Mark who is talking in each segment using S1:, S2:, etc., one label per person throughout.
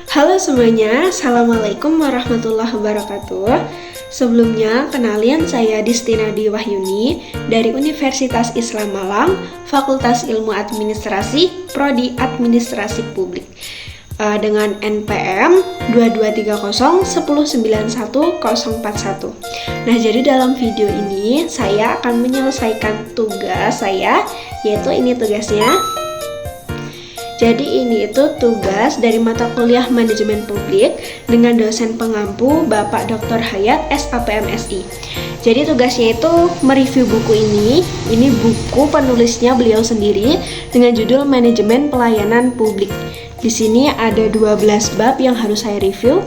S1: Halo semuanya, Assalamualaikum warahmatullahi wabarakatuh. Sebelumnya, kenalin saya Distina Dwi Wahyuni dari Universitas Islam Malang, Fakultas Ilmu Administrasi, Prodi Administrasi Publik, dengan NPM 2230109141. Nah, jadi dalam video ini saya akan menyelesaikan tugas saya, yaitu ini tugasnya. Jadi ini itu tugas dari mata kuliah Manajemen Publik dengan dosen pengampu Bapak Dr. Hayat SAPMSI. Jadi tugasnya itu mereview buku ini. Ini buku penulisnya beliau sendiri dengan judul Manajemen Pelayanan Publik. Di sini ada 12 bab yang harus saya review.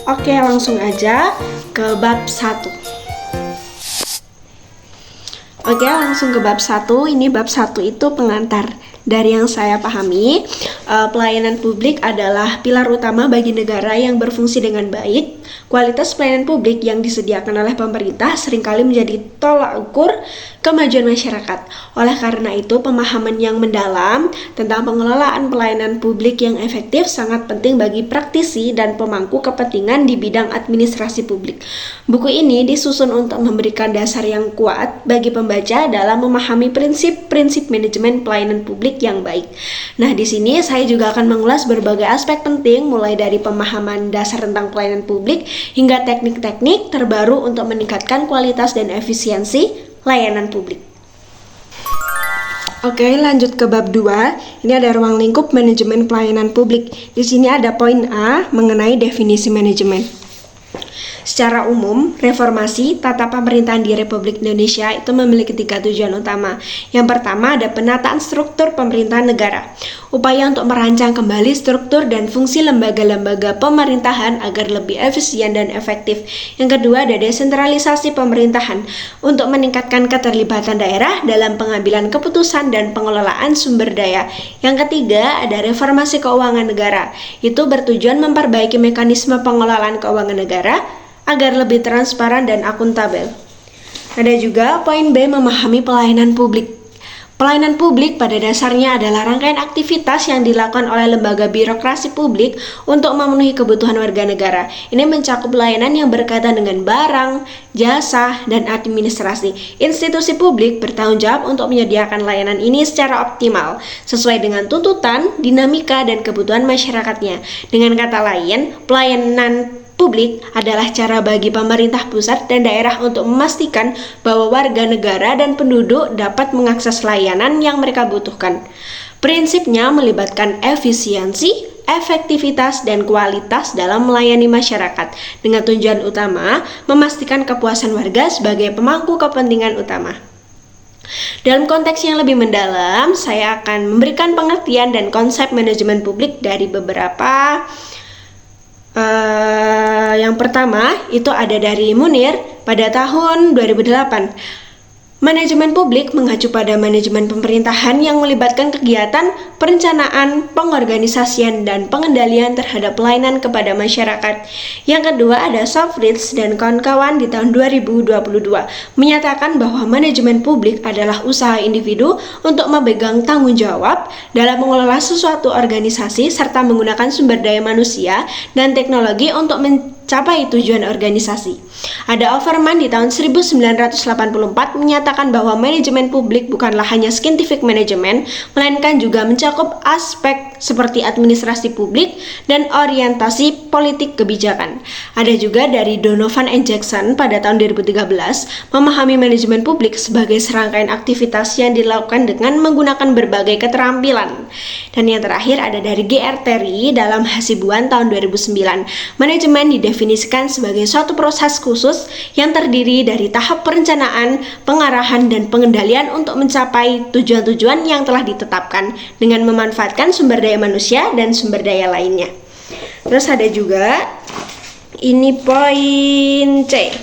S1: Oke, langsung aja ke bab 1. Oke, langsung ke bab 1. Ini bab 1 itu pengantar. Dari yang saya pahami, pelayanan publik adalah pilar utama bagi negara yang berfungsi dengan baik. Kualitas pelayanan publik yang disediakan oleh pemerintah seringkali menjadi tolak ukur kemajuan masyarakat. Oleh karena itu, pemahaman yang mendalam tentang pengelolaan pelayanan publik yang efektif sangat penting bagi praktisi dan pemangku kepentingan di bidang administrasi publik. Buku ini disusun untuk memberikan dasar yang kuat bagi pembaca dalam memahami prinsip-prinsip manajemen pelayanan publik yang baik. Nah, di sini saya juga akan mengulas berbagai aspek penting, mulai dari pemahaman dasar tentang pelayanan publik hingga teknik-teknik terbaru untuk meningkatkan kualitas dan efisiensi layanan publik. Oke, lanjut ke bab 2. Ini ada ruang lingkup manajemen pelayanan publik. Di sini ada poin A mengenai definisi manajemen. Secara umum, reformasi tata pemerintahan di Republik Indonesia itu memiliki 3 tujuan utama. Yang pertama ada penataan struktur pemerintahan negara. Upaya untuk merancang kembali struktur dan fungsi lembaga-lembaga pemerintahan agar lebih efisien dan efektif. Yang kedua ada desentralisasi pemerintahan untuk meningkatkan keterlibatan daerah dalam pengambilan keputusan dan pengelolaan sumber daya. Yang ketiga ada reformasi keuangan negara. Itu bertujuan memperbaiki mekanisme pengelolaan keuangan negara agar lebih transparan dan akuntabel. Ada juga poin B, memahami pelayanan publik. Pelayanan publik pada dasarnya adalah rangkaian aktivitas yang dilakukan oleh lembaga birokrasi publik untuk memenuhi kebutuhan warga negara. Ini mencakup layanan yang berkaitan dengan barang, jasa, dan administrasi. Institusi publik bertanggung jawab untuk menyediakan layanan ini secara optimal, sesuai dengan tuntutan, dinamika, dan kebutuhan masyarakatnya. Dengan kata lain, pelayanan publik adalah cara bagi pemerintah pusat dan daerah untuk memastikan bahwa warga negara dan penduduk dapat mengakses layanan yang mereka butuhkan. Prinsipnya melibatkan efisiensi, efektivitas, dan kualitas dalam melayani masyarakat dengan tujuan utama memastikan kepuasan warga sebagai pemangku kepentingan utama. Dalam konteks yang lebih mendalam, saya akan memberikan pengertian dan konsep manajemen publik dari beberapa. Yang pertama itu ada dari Munir pada tahun 2008. Manajemen publik mengacu pada manajemen pemerintahan yang melibatkan kegiatan perencanaan, pengorganisasian, dan pengendalian terhadap pelayanan kepada masyarakat. Yang kedua ada Sofritz dan kawan-kawan di tahun 2022 menyatakan bahwa manajemen publik adalah usaha individu untuk memegang tanggung jawab dalam mengelola suatu organisasi serta menggunakan sumber daya manusia dan teknologi untuk mencapai tujuan organisasi. Ada Overman di tahun 1984 menyatakan bahwa manajemen publik bukanlah hanya scientific management, melainkan juga mencakup aspek seperti administrasi publik dan orientasi politik kebijakan. Ada juga dari Donovan and Jackson pada tahun 2013 memahami manajemen publik sebagai serangkaian aktivitas yang dilakukan dengan menggunakan berbagai keterampilan. Dan yang terakhir ada dari G.R. Terry dalam Hasibuan tahun 2009. Manajemen didefinisikan sebagai suatu proses khusus yang terdiri dari tahap perencanaan, pengarahan, dan pengendalian untuk mencapai tujuan-tujuan yang telah ditetapkan dengan memanfaatkan sumber daya manusia dan sumber daya lainnya. Terus ada juga ini poin C.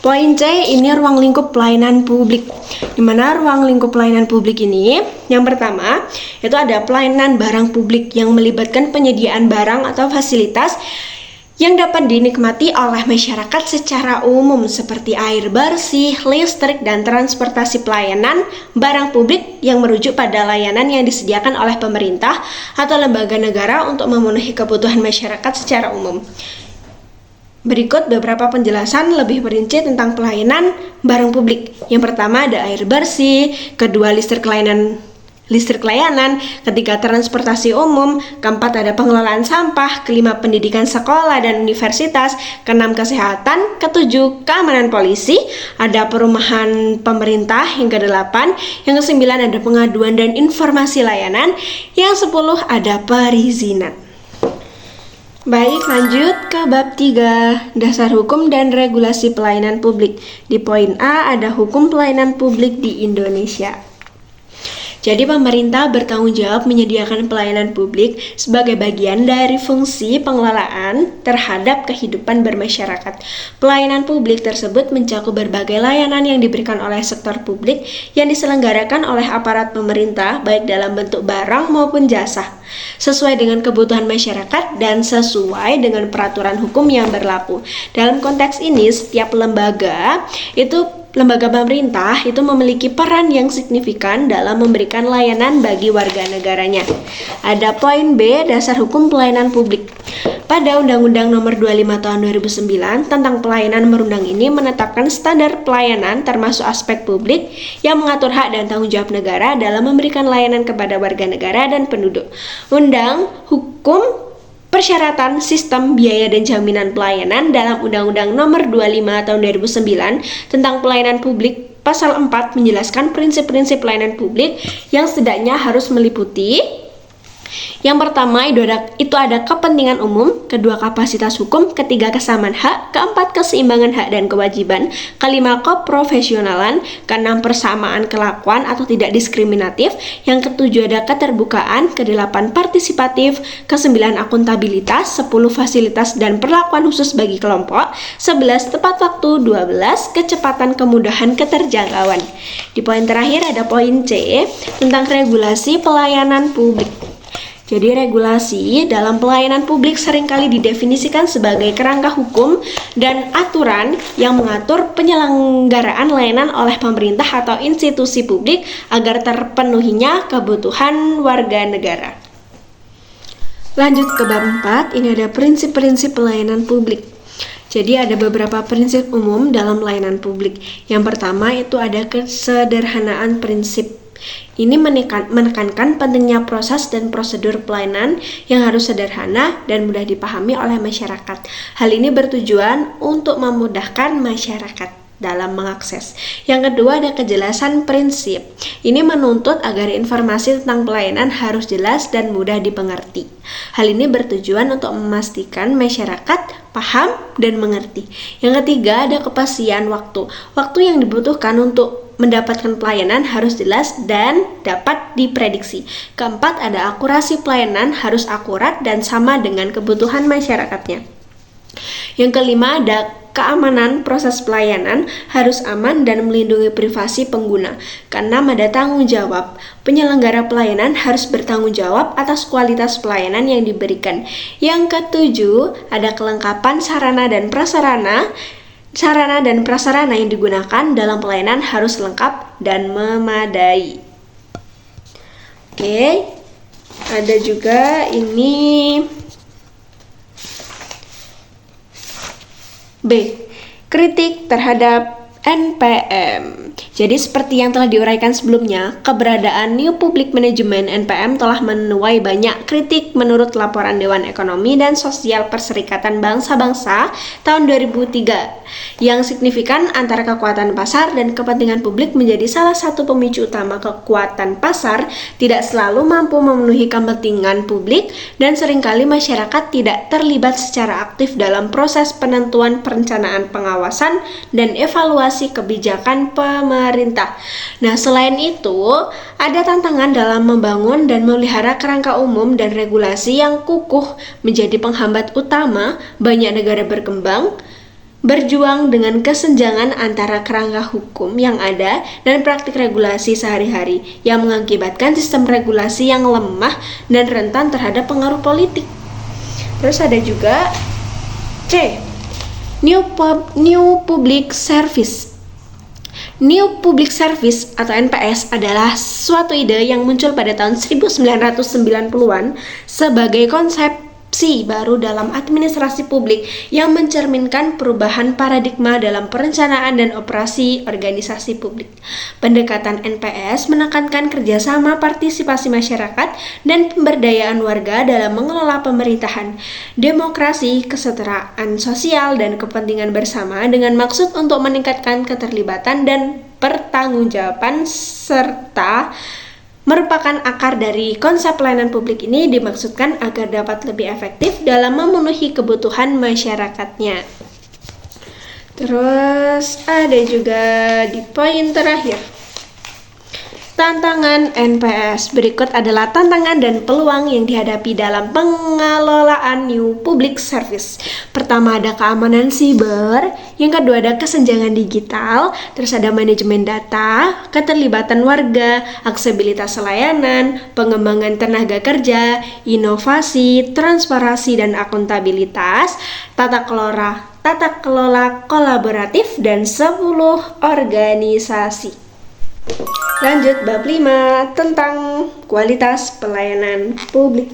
S1: Poin C ini ruang lingkup pelayanan publik. Di mana ruang lingkup pelayanan publik ini, yang pertama itu ada pelayanan barang publik yang melibatkan penyediaan barang atau fasilitas yang dapat dinikmati oleh masyarakat secara umum seperti air bersih, listrik, dan transportasi pelayanan barang publik yang merujuk pada layanan yang disediakan oleh pemerintah atau lembaga negara untuk memenuhi kebutuhan masyarakat secara umum. Berikut beberapa penjelasan lebih perinci tentang pelayanan barang publik. Yang pertama ada air bersih, kedua listrik layanan, ketiga transportasi umum, keempat ada pengelolaan sampah, kelima pendidikan sekolah dan universitas, keenam kesehatan, ketujuh keamanan polisi, ada perumahan pemerintah, yang kedelapan, yang kesembilan ada pengaduan dan informasi layanan, yang 10 ada perizinan. Baik, lanjut ke bab 3, dasar hukum dan regulasi pelayanan publik. Di poin A ada hukum pelayanan publik di Indonesia. Jadi pemerintah bertanggung jawab menyediakan pelayanan publik sebagai bagian dari fungsi pengelolaan terhadap kehidupan bermasyarakat. Pelayanan publik tersebut mencakup berbagai layanan yang diberikan oleh sektor publik yang diselenggarakan oleh aparat pemerintah baik dalam bentuk barang maupun jasa, sesuai dengan kebutuhan masyarakat dan sesuai dengan peraturan hukum yang berlaku. Dalam konteks ini, setiap lembaga pemerintah itu memiliki peran yang signifikan dalam memberikan layanan bagi warga negaranya. Ada poin B, dasar hukum pelayanan publik. Pada Undang-Undang Nomor 25 Tahun 2009 tentang pelayanan merundang ini menetapkan standar pelayanan termasuk aspek publik yang mengatur hak dan tanggung jawab negara dalam memberikan layanan kepada warga negara dan penduduk. Hukum persyaratan sistem biaya dan jaminan pelayanan dalam Undang-Undang Nomor 25 Tahun 2009 tentang pelayanan publik pasal 4 menjelaskan prinsip-prinsip pelayanan publik yang setidaknya harus meliputi: yang pertama itu ada kepentingan umum, kedua kapasitas hukum, ketiga kesamaan hak, keempat keseimbangan hak dan kewajiban, kelima keprofesionalan, keenam persamaan kelakuan atau tidak diskriminatif, yang ketujuh ada keterbukaan, kedelapan partisipatif, kesembilan akuntabilitas, 10 fasilitas dan perlakuan khusus bagi kelompok, 11 tepat waktu, 12 kecepatan, kemudahan, keterjangkauan. Di poin terakhir ada poin C tentang regulasi pelayanan publik. Jadi regulasi dalam pelayanan publik seringkali didefinisikan sebagai kerangka hukum dan aturan yang mengatur penyelenggaraan layanan oleh pemerintah atau institusi publik agar terpenuhinya kebutuhan warga negara. Lanjut ke bab 4, ini ada prinsip-prinsip pelayanan publik. Jadi ada beberapa prinsip umum dalam pelayanan publik. Yang pertama itu ada kesederhanaan prinsip. Ini menekankan pentingnya proses dan prosedur pelayanan yang harus sederhana dan mudah dipahami oleh masyarakat. Hal ini bertujuan untuk memudahkan masyarakat dalam mengakses. Yang kedua ada kejelasan prinsip. Ini menuntut agar informasi tentang pelayanan harus jelas dan mudah dipengerti. Hal ini bertujuan untuk memastikan masyarakat paham dan mengerti. Yang ketiga ada kepastian waktu. Waktu yang dibutuhkan untuk mendapatkan pelayanan harus jelas dan dapat diprediksi. Keempat ada akurasi pelayanan harus akurat dan sama dengan kebutuhan masyarakatnya. Yang kelima ada keamanan proses pelayanan harus aman dan melindungi privasi pengguna. Keenam ada tanggung jawab. Penyelenggara pelayanan harus bertanggung jawab atas kualitas pelayanan yang diberikan. Yang ketujuh ada kelengkapan sarana dan prasarana yang digunakan dalam pelayanan harus lengkap dan memadai. Oke, ada juga ini B. Kritik terhadap NPM. Jadi seperti yang telah diuraikan sebelumnya, keberadaan New Public Management NPM telah menuai banyak kritik menurut laporan Dewan Ekonomi dan Sosial Perserikatan Bangsa-Bangsa tahun 2003. Yang signifikan antara kekuatan pasar dan kepentingan publik menjadi salah satu pemicu utama. Kekuatan pasar tidak selalu mampu memenuhi kepentingan publik dan seringkali masyarakat tidak terlibat secara aktif dalam proses penentuan perencanaan pengawasan dan evaluasi kebijakan pemerintah. Nah, selain itu, ada tantangan dalam membangun dan memelihara kerangka umum dan regulasi yang kukuh menjadi penghambat utama banyak negara berkembang berjuang dengan kesenjangan antara kerangka hukum yang ada dan praktik regulasi sehari-hari yang mengakibatkan sistem regulasi yang lemah dan rentan terhadap pengaruh politik. Terus ada juga C. New Public Service. New Public Service atau NPS adalah suatu ide yang muncul pada tahun 1990-an sebagai konsepsi baru dalam administrasi publik yang mencerminkan perubahan paradigma dalam perencanaan dan operasi organisasi publik. Pendekatan NPS menekankan kerjasama partisipasi masyarakat dan pemberdayaan warga dalam mengelola pemerintahan, demokrasi, kesetaraan sosial, dan kepentingan bersama dengan maksud untuk meningkatkan keterlibatan dan pertanggungjawaban serta merupakan akar dari konsep pelayanan publik. Ini dimaksudkan agar dapat lebih efektif dalam memenuhi kebutuhan masyarakatnya. Terus ada juga di poin terakhir, tantangan NPS. Berikut adalah tantangan dan peluang yang dihadapi dalam pengelolaan New Public Service. Pertama ada keamanan siber, yang kedua ada kesenjangan digital, terus ada manajemen data, keterlibatan warga, aksesibilitas layanan, pengembangan tenaga kerja, inovasi, transparansi dan akuntabilitas, tata kelola kolaboratif, dan 10 organisasi. Lanjut bab 5 tentang kualitas pelayanan publik.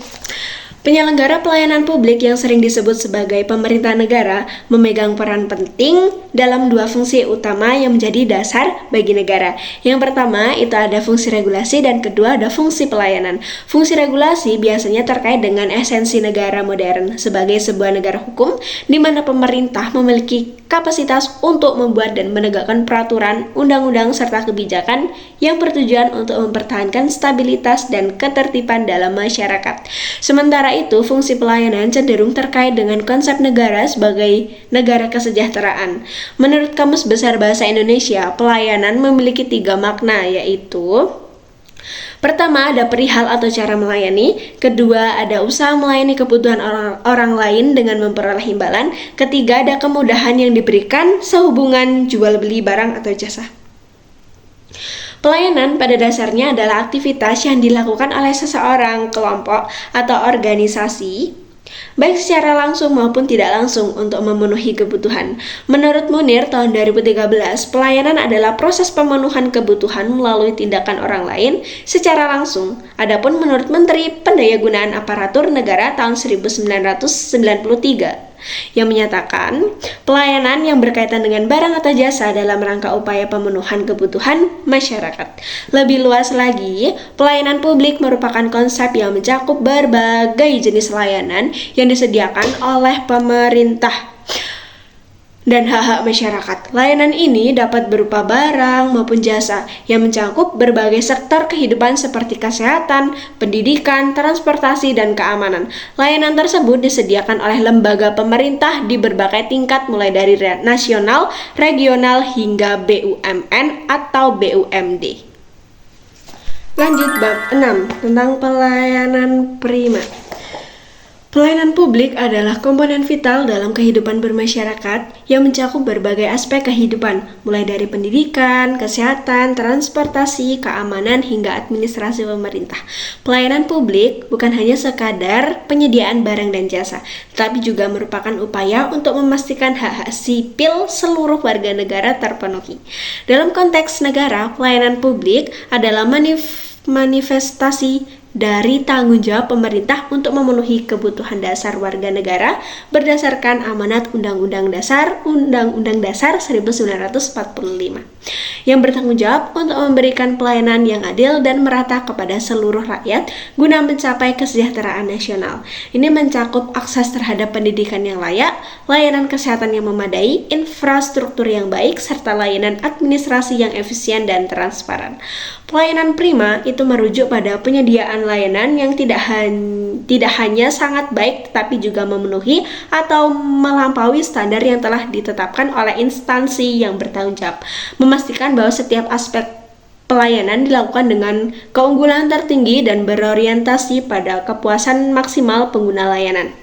S1: Penyelenggara pelayanan publik yang sering disebut sebagai pemerintah negara memegang peran penting dalam dua fungsi utama yang menjadi dasar bagi negara. Yang pertama itu ada fungsi regulasi dan kedua ada fungsi pelayanan. Fungsi regulasi biasanya terkait dengan esensi negara modern sebagai sebuah negara hukum di mana pemerintah memiliki kapasitas untuk membuat dan menegakkan peraturan, undang-undang serta kebijakan yang bertujuan untuk mempertahankan stabilitas dan ketertiban dalam masyarakat. Sementara itu, fungsi pelayanan cenderung terkait dengan konsep negara sebagai negara kesejahteraan. Menurut Kamus Besar Bahasa Indonesia, pelayanan memiliki 3 makna, yaitu pertama ada perihal atau cara melayani, kedua ada usaha melayani kebutuhan orang lain dengan memperoleh imbalan, ketiga ada kemudahan yang diberikan sehubungan jual beli barang atau jasa. Pelayanan pada dasarnya adalah aktivitas yang dilakukan oleh seseorang, kelompok, atau organisasi, baik secara langsung maupun tidak langsung untuk memenuhi kebutuhan. Menurut Munir tahun 2013, pelayanan adalah proses pemenuhan kebutuhan melalui tindakan orang lain secara langsung. Adapun menurut Menteri Pendayagunaan Aparatur Negara tahun 1993 yang menyatakan pelayanan yang berkaitan dengan barang atau jasa dalam rangka upaya pemenuhan kebutuhan masyarakat. Lebih luas lagi, pelayanan publik merupakan konsep yang mencakup berbagai jenis layanan yang disediakan oleh pemerintah dan hak-hak masyarakat. Layanan ini dapat berupa barang maupun jasa yang mencakup berbagai sektor kehidupan seperti kesehatan, pendidikan, transportasi, dan keamanan. Layanan tersebut disediakan oleh lembaga pemerintah di berbagai tingkat mulai dari nasional, regional, hingga BUMN atau BUMD. Lanjut bab 6 tentang pelayanan prima. Pelayanan publik adalah komponen vital dalam kehidupan bermasyarakat yang mencakup berbagai aspek kehidupan, mulai dari pendidikan, kesehatan, transportasi, keamanan, hingga administrasi pemerintah. Pelayanan publik bukan hanya sekadar penyediaan barang dan jasa, tetapi juga merupakan upaya untuk memastikan hak-hak sipil seluruh warga negara terpenuhi. Dalam konteks negara, pelayanan publik adalah manifestasi dari tanggung jawab pemerintah untuk memenuhi kebutuhan dasar warga negara berdasarkan amanat Undang-Undang Dasar 1945 yang bertanggung jawab untuk memberikan pelayanan yang adil dan merata kepada seluruh rakyat guna mencapai kesejahteraan nasional. Ini mencakup akses terhadap pendidikan yang layak, layanan kesehatan yang memadai, infrastruktur yang baik, serta layanan administrasi yang efisien dan transparan. Pelayanan prima itu merujuk pada penyediaan layanan yang tidak hanya sangat baik tetapi juga memenuhi atau melampaui standar yang telah ditetapkan oleh instansi yang bertanggung jawab, memastikan bahwa setiap aspek pelayanan dilakukan dengan keunggulan tertinggi dan berorientasi pada kepuasan maksimal pengguna layanan.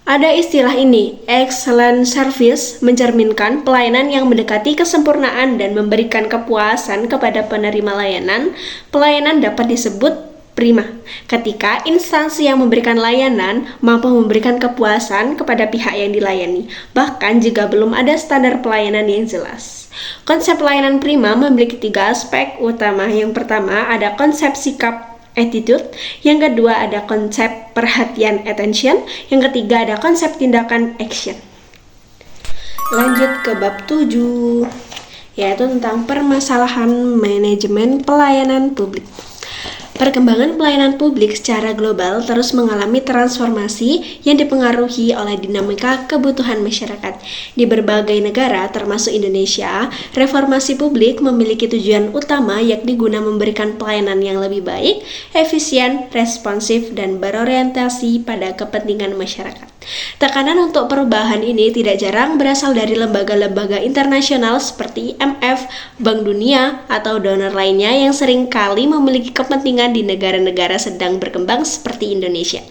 S1: Ada istilah ini, excellent service, mencerminkan pelayanan yang mendekati kesempurnaan dan memberikan kepuasan kepada penerima layanan. Pelayanan dapat disebut prima ketika instansi yang memberikan layanan mampu memberikan kepuasan kepada pihak yang dilayani, bahkan jika belum ada standar pelayanan yang jelas. Konsep pelayanan prima memiliki 3 aspek utama. Yang pertama ada konsep sikap attitude, yang kedua ada konsep perhatian attention, yang ketiga ada konsep tindakan action. Lanjut ke bab 7, yaitu tentang permasalahan manajemen pelayanan publik. Perkembangan pelayanan publik secara global terus mengalami transformasi yang dipengaruhi oleh dinamika kebutuhan masyarakat. Di berbagai negara, termasuk Indonesia, reformasi publik memiliki tujuan utama yakni guna memberikan pelayanan yang lebih baik, efisien, responsif, dan berorientasi pada kepentingan masyarakat. Tekanan untuk perubahan ini tidak jarang berasal dari lembaga-lembaga internasional seperti IMF, Bank Dunia, atau donor lainnya yang sering kali memiliki kepentingan di negara-negara sedang berkembang seperti Indonesia.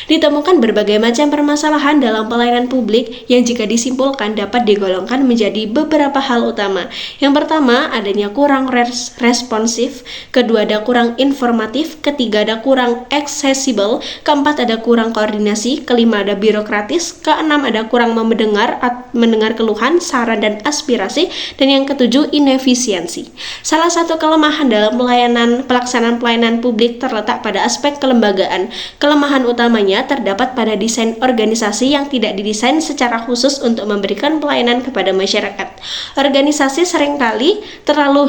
S1: Ditemukan berbagai macam permasalahan dalam pelayanan publik yang jika disimpulkan dapat digolongkan menjadi beberapa hal utama. Yang pertama, adanya kurang responsif, kedua ada kurang informatif, ketiga ada kurang accessible, keempat ada kurang koordinasi, kelima ada birokratis, keenam ada kurang mendengar keluhan, saran, dan aspirasi, dan yang ketujuh inefisiensi. Salah satu kelemahan dalam pelaksanaan pelayanan publik terletak pada aspek kelembagaan. Kelemahan utamanya terdapat pada desain organisasi yang tidak didesain secara khusus untuk memberikan pelayanan kepada masyarakat. Organisasi seringkali terlalu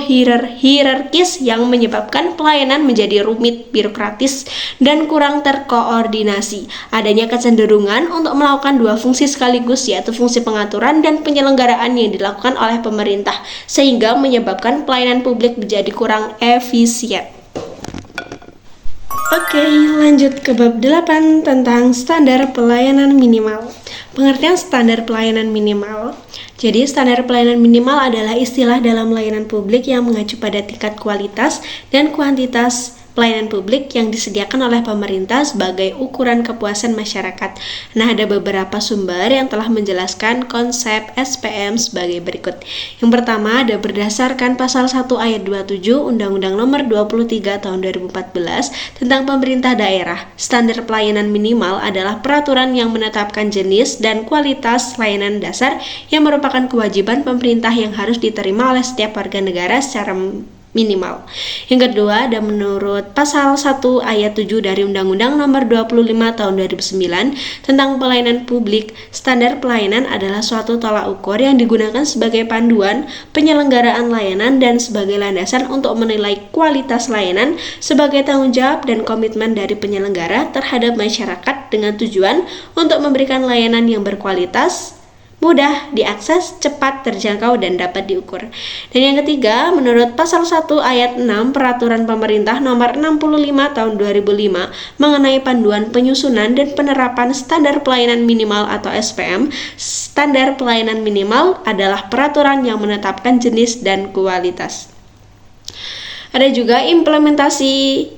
S1: hierarkis yang menyebabkan pelayanan menjadi rumit, birokratis, dan kurang terkoordinasi. Adanya kecenderungan untuk melakukan 2 fungsi sekaligus, yaitu fungsi pengaturan dan penyelenggaraan yang dilakukan oleh pemerintah, sehingga menyebabkan pelayanan publik menjadi kurang efisien. Oke, lanjut ke bab 8 tentang standar pelayanan minimal. Pengertian standar pelayanan minimal. Jadi, standar pelayanan minimal adalah istilah dalam layanan publik yang mengacu pada tingkat kualitas dan kuantitas pelayanan publik yang disediakan oleh pemerintah sebagai ukuran kepuasan masyarakat. Nah, ada beberapa sumber yang telah menjelaskan konsep SPM sebagai berikut. Yang pertama ada berdasarkan pasal 1 ayat 27 Undang-Undang Nomor 23 Tahun 2014 tentang pemerintah daerah. Standar pelayanan minimal adalah peraturan yang menetapkan jenis dan kualitas layanan dasar yang merupakan kewajiban pemerintah yang harus diterima oleh setiap warga negara secara minimal. Yang kedua, ada menurut pasal 1 ayat 7 dari Undang-Undang Nomor 25 Tahun 2009 tentang pelayanan publik, standar pelayanan adalah suatu tolak ukur yang digunakan sebagai panduan penyelenggaraan layanan dan sebagai landasan untuk menilai kualitas layanan sebagai tanggung jawab dan komitmen dari penyelenggara terhadap masyarakat dengan tujuan untuk memberikan layanan yang berkualitas, mudah diakses, cepat, terjangkau, dan dapat diukur. Dan yang ketiga, menurut pasal 1 ayat 6 Peraturan Pemerintah Nomor 65 Tahun 2005 mengenai panduan penyusunan dan penerapan standar pelayanan minimal atau SPM, standar pelayanan minimal adalah peraturan yang menetapkan jenis dan kualitas. Ada juga implementasi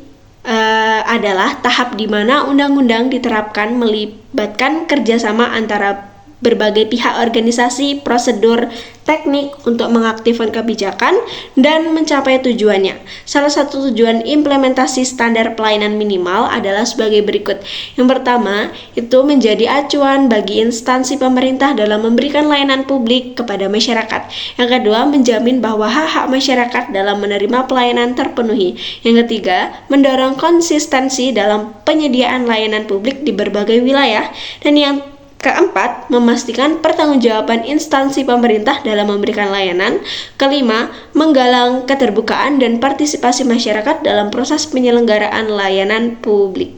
S1: adalah tahap di mana undang-undang diterapkan melibatkan kerjasama antara berbagai pihak, organisasi, prosedur, teknik untuk mengaktifkan kebijakan dan mencapai tujuannya. Salah satu tujuan implementasi standar pelayanan minimal adalah sebagai berikut. Yang pertama, itu menjadi acuan bagi instansi pemerintah dalam memberikan layanan publik kepada masyarakat. Yang kedua, menjamin bahwa hak-hak masyarakat dalam menerima pelayanan terpenuhi. Yang ketiga, mendorong konsistensi dalam penyediaan layanan publik di berbagai wilayah. Dan yang keempat, memastikan pertanggungjawaban instansi pemerintah dalam memberikan layanan. Kelima, menggalang keterbukaan dan partisipasi masyarakat dalam proses penyelenggaraan layanan publik.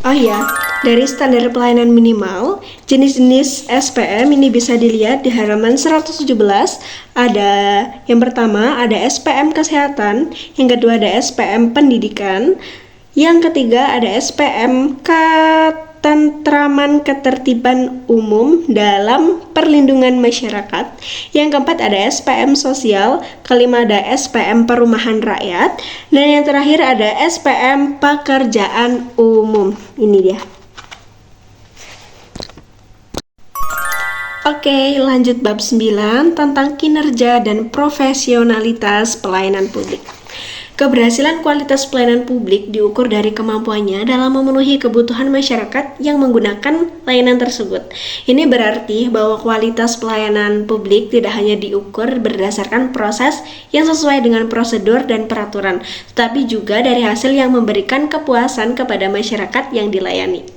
S1: Oh ya, dari standar pelayanan minimal, jenis-jenis SPM ini bisa dilihat di halaman 117. Ada yang pertama ada SPM kesehatan, yang kedua ada SPM pendidikan, yang ketiga ada SPM ketentraman ketertiban umum dalam perlindungan masyarakat. Yang keempat ada SPM sosial, kelima ada SPM perumahan rakyat, dan yang terakhir ada SPM pekerjaan umum. Ini dia. Oke, lanjut bab 9 tentang kinerja dan profesionalitas pelayanan publik. Keberhasilan kualitas pelayanan publik diukur dari kemampuannya dalam memenuhi kebutuhan masyarakat yang menggunakan layanan tersebut. Ini berarti bahwa kualitas pelayanan publik tidak hanya diukur berdasarkan proses yang sesuai dengan prosedur dan peraturan, tetapi juga dari hasil yang memberikan kepuasan kepada masyarakat yang dilayani.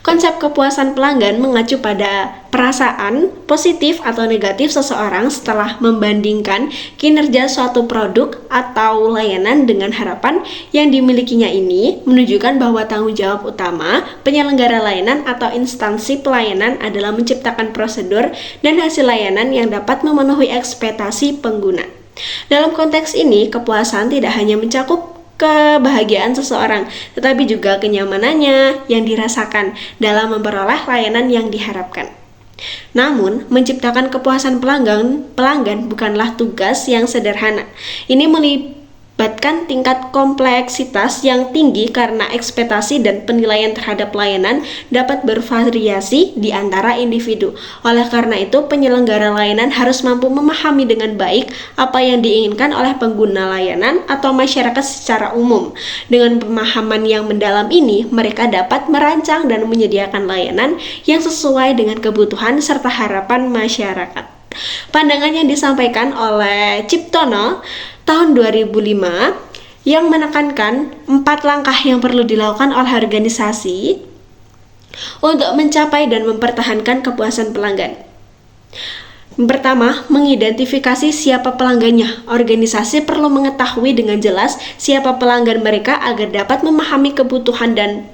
S1: Konsep kepuasan pelanggan mengacu pada perasaan positif atau negatif seseorang setelah membandingkan kinerja suatu produk atau layanan dengan harapan yang dimilikinya. Ini menunjukkan bahwa tanggung jawab utama penyelenggara layanan atau instansi pelayanan adalah menciptakan prosedur dan hasil layanan yang dapat memenuhi ekspektasi pengguna. Dalam konteks ini, kepuasan tidak hanya mencakup kebahagiaan seseorang, tetapi juga kenyamanannya yang dirasakan dalam memperoleh layanan yang diharapkan. Namun, menciptakan kepuasan pelanggan bukanlah tugas yang sederhana. Ini melibatkan tingkat kompleksitas yang tinggi karena ekspektasi dan penilaian terhadap layanan dapat bervariasi di antara individu. Oleh karena itu, penyelenggara layanan harus mampu memahami dengan baik apa yang diinginkan oleh pengguna layanan atau masyarakat secara umum. Dengan pemahaman yang mendalam ini, mereka dapat merancang dan menyediakan layanan yang sesuai dengan kebutuhan serta harapan masyarakat. Pandangan yang disampaikan oleh Ciptono tahun 2005 yang menekankan 4 langkah yang perlu dilakukan oleh organisasi untuk mencapai dan mempertahankan kepuasan pelanggan. Pertama, mengidentifikasi siapa pelanggannya. Organisasi perlu mengetahui dengan jelas siapa pelanggan mereka agar dapat memahami kebutuhan dan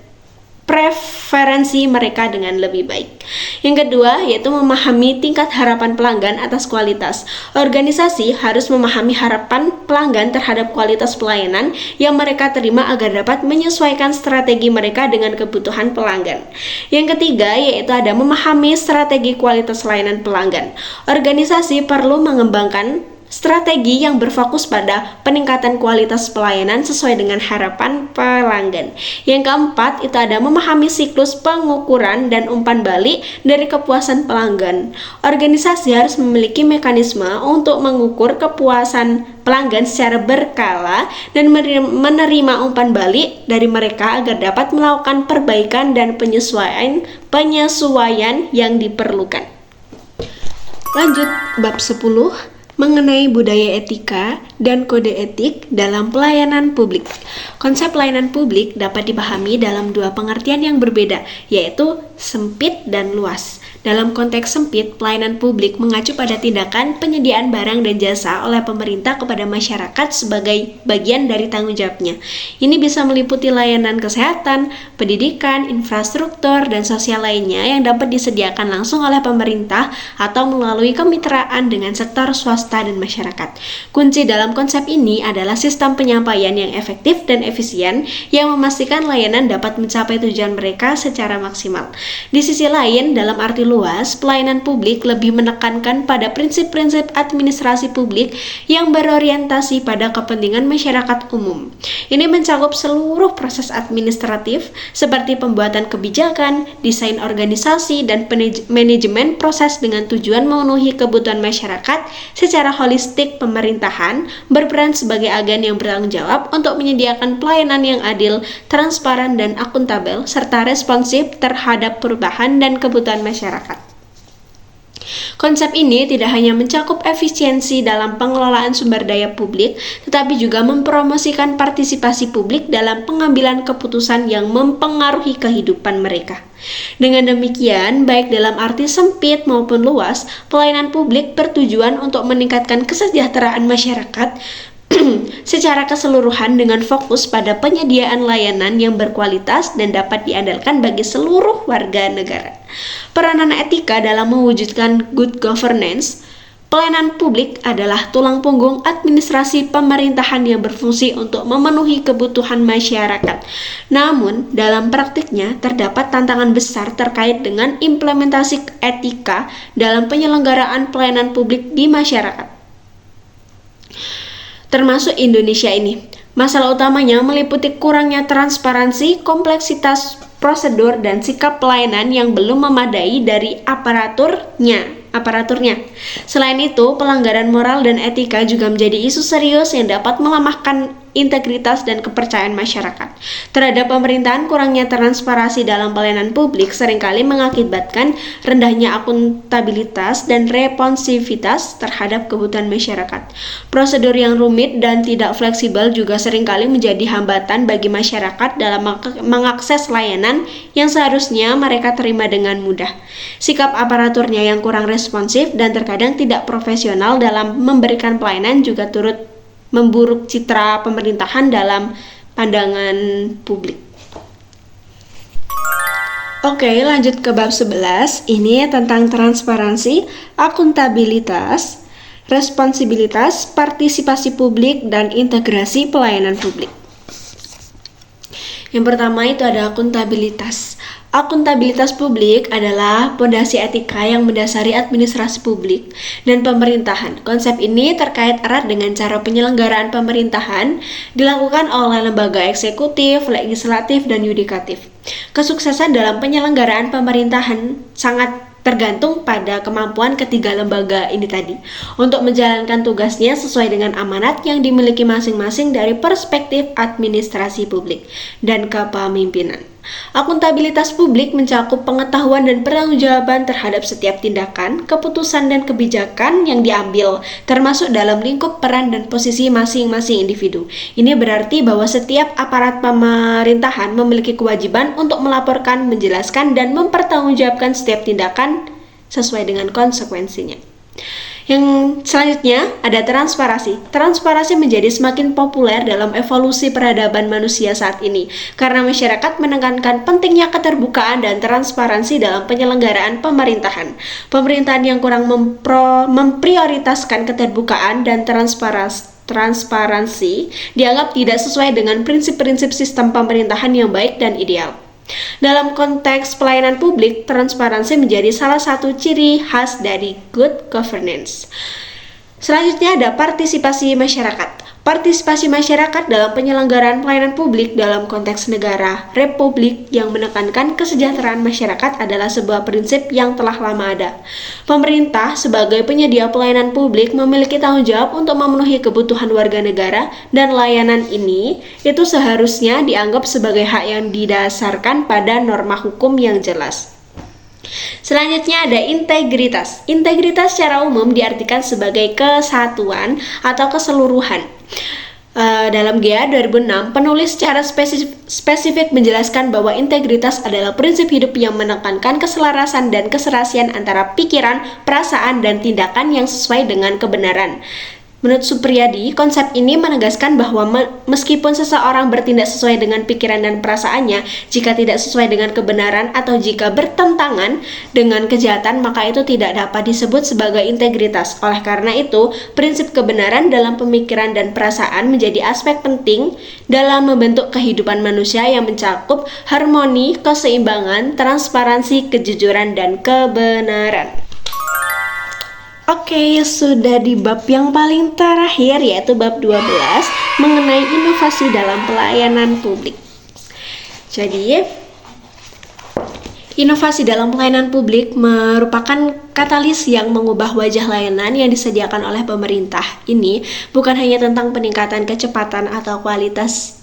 S1: preferensi mereka dengan lebih baik. Yang kedua, yaitu memahami tingkat harapan pelanggan atas kualitas. Organisasi harus memahami harapan pelanggan terhadap kualitas pelayanan yang mereka terima agar dapat menyesuaikan strategi mereka dengan kebutuhan pelanggan. Yang ketiga, yaitu ada memahami strategi kualitas layanan pelanggan. Organisasi perlu mengembangkan strategi yang berfokus pada peningkatan kualitas pelayanan sesuai dengan harapan pelanggan. Yang keempat, itu ada memahami siklus pengukuran dan umpan balik dari kepuasan pelanggan. Organisasi harus memiliki mekanisme untuk mengukur kepuasan pelanggan secara berkala dan menerima umpan balik dari mereka agar dapat melakukan perbaikan dan penyesuaian yang diperlukan. Lanjut bab 10 mengenai budaya etika dan kode etik dalam pelayanan publik. Konsep pelayanan publik dapat dipahami dalam dua pengertian yang berbeda, yaitu sempit dan luas. Dalam konteks sempit, pelayanan publik mengacu pada tindakan penyediaan barang dan jasa oleh pemerintah kepada masyarakat sebagai bagian dari tanggung jawabnya. Ini bisa meliputi layanan kesehatan, pendidikan, infrastruktur, dan sosial lainnya yang dapat disediakan langsung oleh pemerintah atau melalui kemitraan dengan sektor swasta dan masyarakat. Kunci dalam konsep ini adalah sistem penyampaian yang efektif dan efisien yang memastikan layanan dapat mencapai tujuan mereka secara maksimal. Di sisi lain, dalam arti luas, pelayanan publik lebih menekankan pada prinsip-prinsip administrasi publik yang berorientasi pada kepentingan masyarakat umum. Ini mencakup seluruh proses administratif seperti pembuatan kebijakan, desain organisasi, dan manajemen proses dengan tujuan memenuhi kebutuhan masyarakat secara holistik. Pemerintahan berperan sebagai agen yang bertanggung jawab untuk menyediakan pelayanan yang adil, transparan, dan akuntabel, serta responsif terhadap perubahan dan kebutuhan masyarakat. Konsep ini tidak hanya mencakup efisiensi dalam pengelolaan sumber daya publik, tetapi juga mempromosikan partisipasi publik dalam pengambilan keputusan yang mempengaruhi kehidupan mereka. Dengan demikian, baik dalam arti sempit maupun luas, pelayanan publik bertujuan untuk meningkatkan kesejahteraan masyarakat secara keseluruhan dengan fokus pada penyediaan layanan yang berkualitas dan dapat diandalkan bagi seluruh warga negara. Peranan etika dalam mewujudkan good governance. Pelayanan publik adalah tulang punggung administrasi pemerintahan yang berfungsi untuk memenuhi kebutuhan masyarakat. Namun, dalam praktiknya terdapat tantangan besar terkait dengan implementasi etika dalam penyelenggaraan pelayanan publik di masyarakat, termasuk Indonesia ini. Masalah utamanya meliputi kurangnya transparansi, kompleksitas prosedur, dan sikap pelayanan yang belum memadai dari aparaturnya. aparaturnya. Selain itu, pelanggaran moral dan etika juga menjadi isu serius yang dapat melemahkan integritas dan kepercayaan masyarakat terhadap pemerintahan. Kurangnya transparansi dalam pelayanan publik seringkali mengakibatkan rendahnya akuntabilitas dan responsivitas terhadap kebutuhan masyarakat. Prosedur yang rumit dan tidak fleksibel juga seringkali menjadi hambatan bagi masyarakat dalam mengakses layanan yang seharusnya mereka terima dengan mudah. Sikap aparaturnya yang kurang responsif dan terkadang tidak profesional dalam memberikan pelayanan juga turut memburuk citra pemerintahan dalam pandangan publik. Oke, lanjut ke bab 11. Ini tentang transparansi, akuntabilitas, responsibilitas, partisipasi publik, dan integrasi pelayanan publik. Yang pertama itu ada akuntabilitas. Akuntabilitas publik adalah pondasi etika yang mendasari administrasi publik dan pemerintahan. Konsep ini terkait erat dengan cara penyelenggaraan pemerintahan dilakukan oleh lembaga eksekutif, legislatif, dan yudikatif. Kesuksesan dalam penyelenggaraan pemerintahan sangat tergantung pada kemampuan ketiga lembaga ini tadi untuk menjalankan tugasnya sesuai dengan amanat yang dimiliki masing-masing dari perspektif administrasi publik dan kepemimpinan. Akuntabilitas publik mencakup pengetahuan dan pertanggungjawaban terhadap setiap tindakan, keputusan, dan kebijakan yang diambil, termasuk dalam lingkup peran dan posisi masing-masing individu. Ini berarti bahwa setiap aparat pemerintahan memiliki kewajiban untuk melaporkan, menjelaskan, dan mempertanggungjawabkan setiap tindakan sesuai dengan konsekuensinya. Yang selanjutnya ada transparansi. Transparansi menjadi semakin populer dalam evolusi peradaban manusia saat ini karena masyarakat menekankan pentingnya keterbukaan dan transparansi dalam penyelenggaraan pemerintahan. Pemerintahan yang kurang memprioritaskan keterbukaan dan transparansi dianggap tidak sesuai dengan prinsip-prinsip sistem pemerintahan yang baik dan ideal. Dalam konteks pelayanan publik, transparansi menjadi salah satu ciri khas dari good governance. Selanjutnya ada partisipasi masyarakat. Partisipasi masyarakat dalam penyelenggaraan pelayanan publik dalam konteks negara republik yang menekankan kesejahteraan masyarakat adalah sebuah prinsip yang telah lama ada. Pemerintah sebagai penyedia pelayanan publik memiliki tanggung jawab untuk memenuhi kebutuhan warga negara, dan layanan ini itu seharusnya dianggap sebagai hak yang didasarkan pada norma hukum yang jelas. Selanjutnya ada integritas. Integritas secara umum diartikan sebagai kesatuan atau keseluruhan. Dalam GA 2006, penulis secara spesifik menjelaskan bahwa integritas adalah prinsip hidup yang menekankan keselarasan dan keserasian antara pikiran, perasaan, dan tindakan yang sesuai dengan kebenaran. Menurut Supriyadi, konsep ini menegaskan bahwa meskipun seseorang bertindak sesuai dengan pikiran dan perasaannya, jika tidak sesuai dengan kebenaran atau jika bertentangan dengan kejahatan, maka itu tidak dapat disebut sebagai integritas. Oleh karena itu, prinsip kebenaran dalam pemikiran dan perasaan menjadi aspek penting dalam membentuk kehidupan manusia yang mencakup harmoni, keseimbangan, transparansi, kejujuran, dan kebenaran. Oke, sudah di bab yang paling terakhir yaitu bab 12 mengenai inovasi dalam pelayanan publik. Jadi, inovasi dalam pelayanan publik merupakan katalis yang mengubah wajah layanan yang disediakan oleh pemerintah. Ini bukan hanya tentang peningkatan kecepatan atau kualitas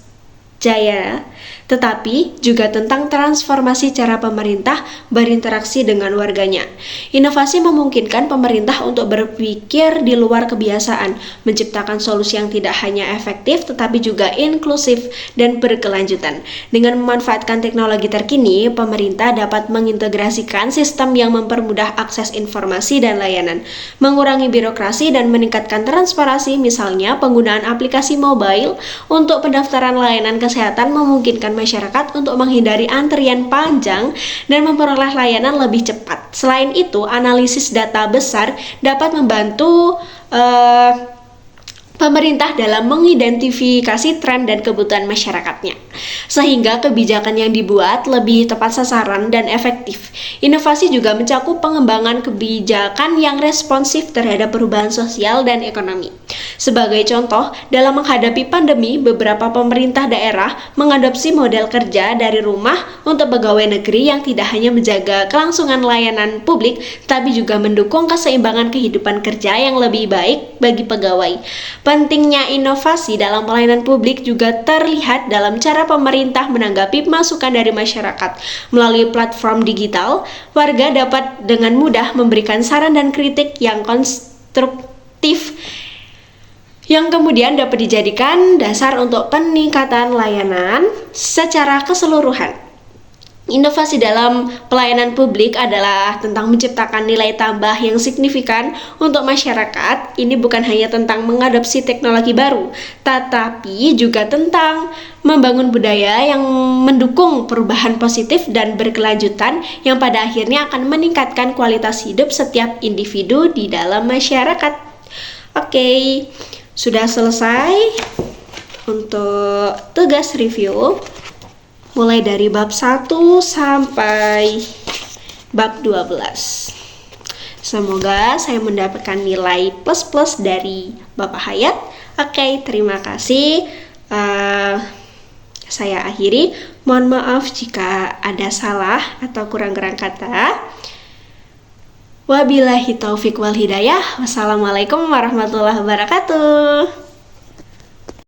S1: jaya, tetapi juga tentang transformasi cara pemerintah berinteraksi dengan warganya. Inovasi memungkinkan pemerintah untuk berpikir di luar kebiasaan, menciptakan solusi yang tidak hanya efektif tetapi juga inklusif dan berkelanjutan. Dengan memanfaatkan teknologi terkini, pemerintah dapat mengintegrasikan sistem yang mempermudah akses informasi dan layanan, mengurangi birokrasi dan meningkatkan transparansi. Misalnya, penggunaan aplikasi mobile untuk pendaftaran layanan kesehatan memungkinkan masyarakat untuk menghindari antrian panjang dan memperoleh layanan lebih cepat. Selain itu, analisis data besar dapat membantu pemerintah dalam mengidentifikasi tren dan kebutuhan masyarakatnya. sehingga kebijakan yang dibuat lebih tepat sasaran dan efektif. Inovasi juga mencakup pengembangan kebijakan yang responsif terhadap perubahan sosial dan ekonomi. Sebagai contoh, dalam menghadapi pandemi, beberapa pemerintah daerah mengadopsi model kerja dari rumah untuk pegawai negeri yang tidak hanya menjaga kelangsungan layanan publik, tapi juga mendukung keseimbangan kehidupan kerja yang lebih baik bagi pegawai. Pentingnya inovasi dalam pelayanan publik juga terlihat dalam cara pemerintah menanggapi masukan dari masyarakat. Melalui platform digital, warga dapat dengan mudah memberikan saran dan kritik yang konstruktif yang kemudian dapat dijadikan dasar untuk peningkatan layanan secara keseluruhan. Inovasi dalam pelayanan publik adalah tentang menciptakan nilai tambah yang signifikan untuk masyarakat. Ini bukan hanya tentang mengadopsi teknologi baru, tetapi juga tentang membangun budaya yang mendukung perubahan positif dan berkelanjutan yang pada akhirnya akan meningkatkan kualitas hidup setiap individu di dalam masyarakat. Oke, sudah selesai untuk tugas review. Mulai dari bab 1 sampai bab 12. Semoga saya mendapatkan nilai plus-plus dari Bapak Hayat. Oke, terima kasih. Saya akhiri. Mohon maaf jika ada salah atau kurang-kurang kata. Wabillahi taufik wal hidayah. Wassalamualaikum warahmatullahi wabarakatuh.